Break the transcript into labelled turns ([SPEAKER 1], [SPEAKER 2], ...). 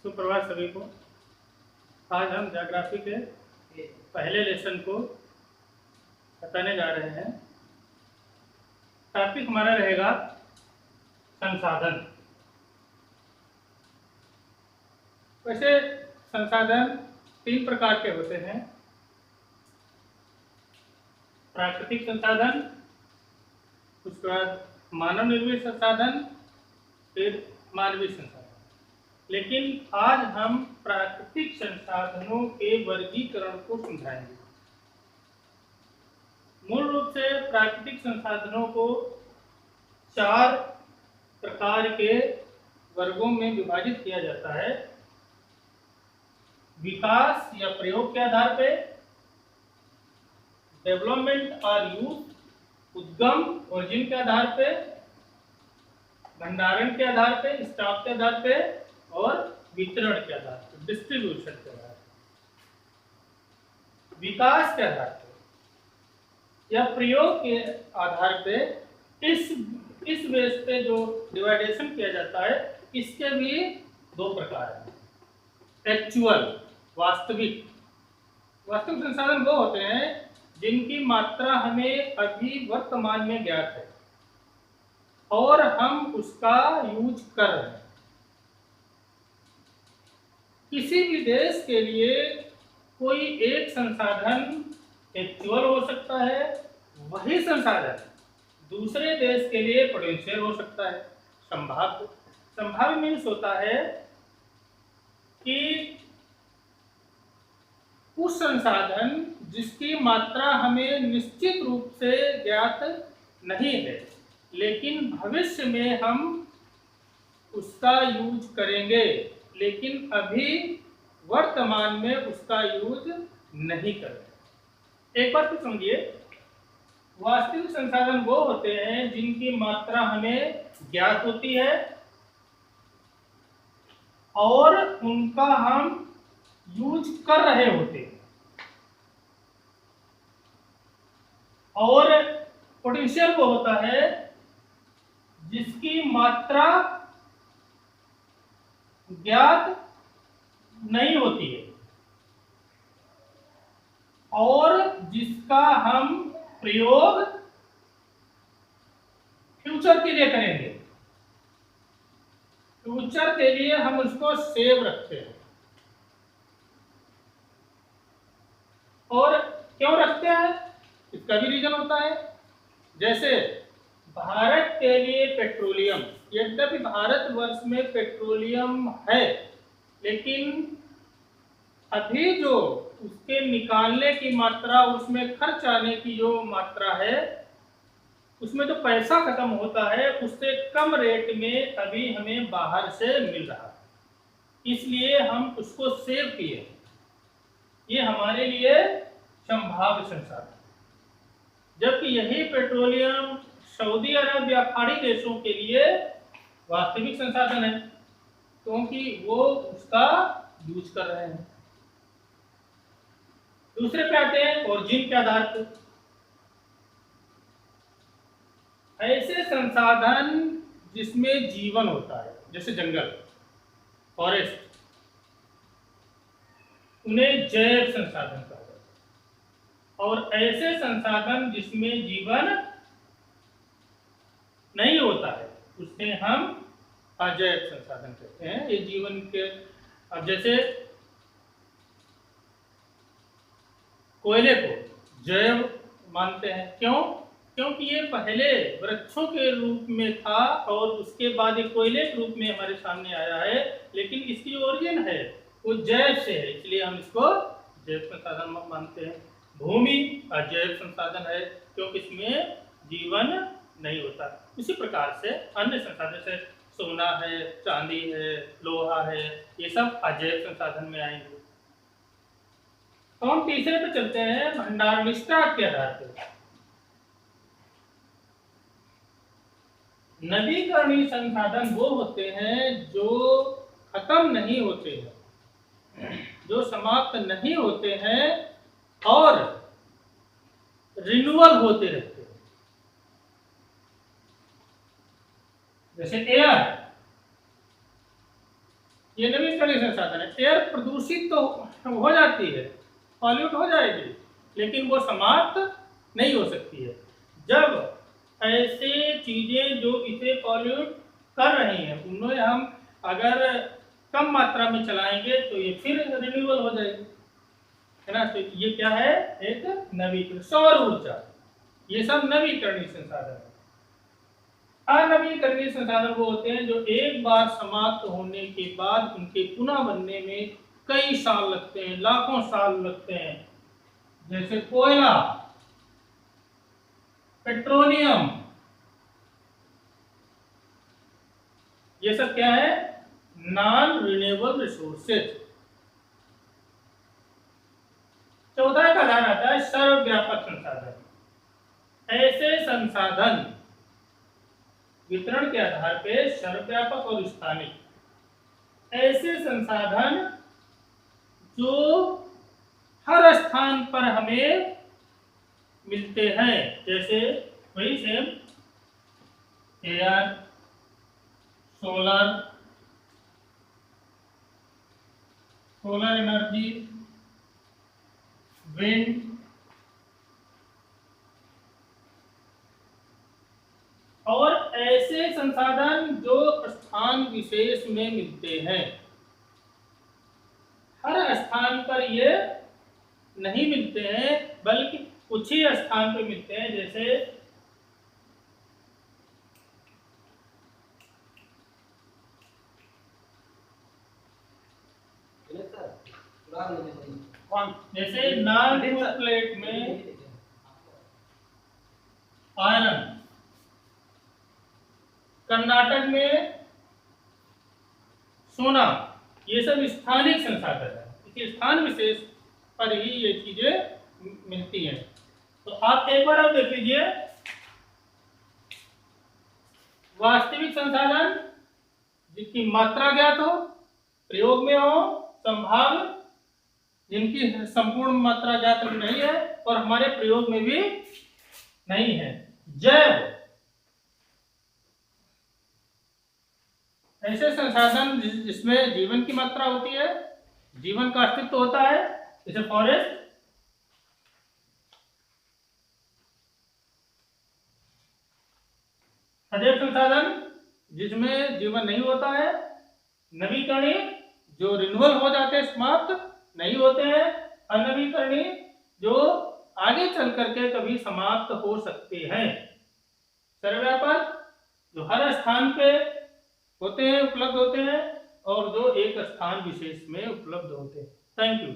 [SPEAKER 1] सुप्रभात सभी को। आज हम ज्योग्राफी के पहले लेसन को बताने जा रहे हैं। टॉपिक हमारा रहेगा संसाधन। वैसे संसाधन 3 प्रकार के होते हैं: प्राकृतिक संसाधन, उसके बाद मानव निर्मित संसाधन, फिर मानवीय संसाधन। लेकिन आज हम प्राकृतिक संसाधनों के वर्गीकरण को समझाएंगे। मूल रूप से प्राकृतिक संसाधनों को 4 प्रकार के वर्गों में विभाजित किया जाता है: विकास या प्रयोग के आधार पे, डेवलपमेंट और यूज, उद्गम ओरिजिन के आधार पे, भंडारण के आधार पे, स्टॉक के आधार पे, और वितरण के आधार पे, डिस्ट्रीब्यूशन के आधार पे। विकास के आधार पे या प्रयोग के आधार पे इस बेस पे जो डिवाइडेशन किया जाता है, इसके भी 2 प्रकार हैं: एक्चुअल वास्तविक संसाधन वो होते हैं जिनकी मात्रा हमें अभी वर्तमान में ज्ञात है और हम उसका यूज कर रहे हैं। किसी भी देश के लिए कोई एक संसाधन एक्चुअल हो सकता है, वही संसाधन दूसरे देश के लिए पोटेंशियल हो सकता है, संभाव्य। संभाव्य मीन्स होता है कि उस संसाधन जिसकी मात्रा हमें निश्चित रूप से ज्ञात नहीं है, लेकिन भविष्य में हम उसका यूज करेंगे, लेकिन अभी वर्तमान में उसका यूज नहीं करेंगे। एक बात तो समझिए, वास्तविक संसाधन वो होते हैं जिनकी मात्रा हमें ज्ञात होती है और उनका हम यूज कर रहे होते हैं, और पोटेंशियल वो होता है जिसकी मात्रा ज्ञात नहीं होती है और जिसका हम प्रयोग फ्यूचर के लिए करेंगे। फ्यूचर के लिए हम उसको सेव रखते हैं। और क्यों रखते हैं, इसका भी रीजन होता है। जैसे भारत के लिए पेट्रोलियम, यद्यपि भारतवर्ष में पेट्रोलियम है, लेकिन अभी जो उसके निकालने की मात्रा, उसमें खर्च आने की जो मात्रा है, उसमें जो पैसा खत्म होता है, उससे कम रेट में अभी हमें बाहर से मिल रहा है, इसलिए हम उसको सेव किए। ये हमारे लिए संभाव्य संसाधन, जबकि यही पेट्रोलियम सऊदी अरब या खाड़ी देशों के लिए वास्तविक संसाधन है, क्योंकि वो उसका यूज कर रहे हैं। दूसरे पे आते हैं ओरिजिन के आधार पर। ऐसे संसाधन जिसमें जीवन होता है, जैसे जंगल, फॉरेस्ट, उन्हें जैव संसाधन कहा जाता है। और ऐसे संसाधन जिसमें जीवन नहीं होता है, उसे हम अजैव संसाधन कहते हैं। ये जीवन के, अब जैसे कोयले को जैव मानते हैं, क्यों? क्योंकि ये पहले वृक्षों के रूप में था और उसके बाद ये कोयले के रूप में हमारे सामने आया है, लेकिन इसकी ओरिजिन है वो जैव से है, इसलिए हम इसको जैव संसाधन मानते हैं। भूमि अजैव संसाधन है, क्योंकि इसमें जीवन नहीं होता। इसी प्रकार से अन्य संसाधन, जैसे सोना है, चांदी है, लोहा है, ये सब अजैव संसाधन में आएंगे। तो हम तीसरे पे चलते हैं, भंडारण निष्ठा के आधार पर। नवीकरणीय संसाधन वो होते हैं जो खत्म नहीं होते हैं, जो समाप्त नहीं होते हैं और रिन्यूअल होते रहते हैं। जैसे एयर, ये नवीकरणीय संसाधन है। एयर प्रदूषित तो हो जाती है, पॉल्यूट हो जाएगी, लेकिन वो समाप्त नहीं हो सकती है। जब ऐसे चीजें जो इसे पॉल्यूट कर रही हैं उन्हें हम अगर कम मात्रा में चलाएंगे तो ये फिर रिन्यूएबल हो जाएगी, है ना। तो ये क्या है, एक नवीकरण। सौर ऊर्जा, ये सब नवीकरणीय संसाधन है। अनवीकरणीय संसाधन वो होते हैं जो एक बार समाप्त होने के बाद उनके पुनः बनने में कई साल लगते हैं, लाखों साल लगते हैं। जैसे कोयला, पेट्रोलियम, ये सब क्या है, नॉन रिन्यूएबल रिसोर्सेज। चौथा का ध्यान आता है सर्वव्यापक संसाधन। ऐसे संसाधन वितरण के आधार पे सर्वव्यापक और स्थानिक, ऐसे संसाधन जो हर स्थान पर हमें मिलते हैं, जैसे वही same air, solar energy, wind, और ऐसे संसाधन जो स्थान विशेष में मिलते हैं। हर स्थान पर ये नहीं मिलते हैं, बल्कि कुछ ही स्थान पर मिलते हैं। जैसे नॉर्थ प्लेट में आयरन, कर्नाटक में सोना, ये सब स्थानिक संसाधन है। इसी स्थान विशेष पर ही ये चीजें मिलती हैं। तो आप एक बार आप देख लीजिए, वास्तविक संसाधन जिनकी मात्रा ज्ञात हो, प्रयोग में हो, संभाव्य जिनकी संपूर्ण मात्रा ज्ञात नहीं है और हमारे प्रयोग में भी नहीं है। जैव, ऐसे संसाधन जिसमें जीवन की मात्रा होती है, जीवन का अस्तित्व होता है, जैसे फॉरेस्ट। अजैव संसाधन जिसमें जीवन नहीं होता है। नवीकरणीय जो रिन्यूअल हो जाते हैं, समाप्त नहीं होते हैं। अनवीकरणीय जो आगे चल करके कभी समाप्त हो सकते हैं। सर्वव्यापक जो हर स्थान पे होते हैं, उपलब्ध होते हैं, और जो एक स्थान विशेष में उपलब्ध होते हैं। Thank you.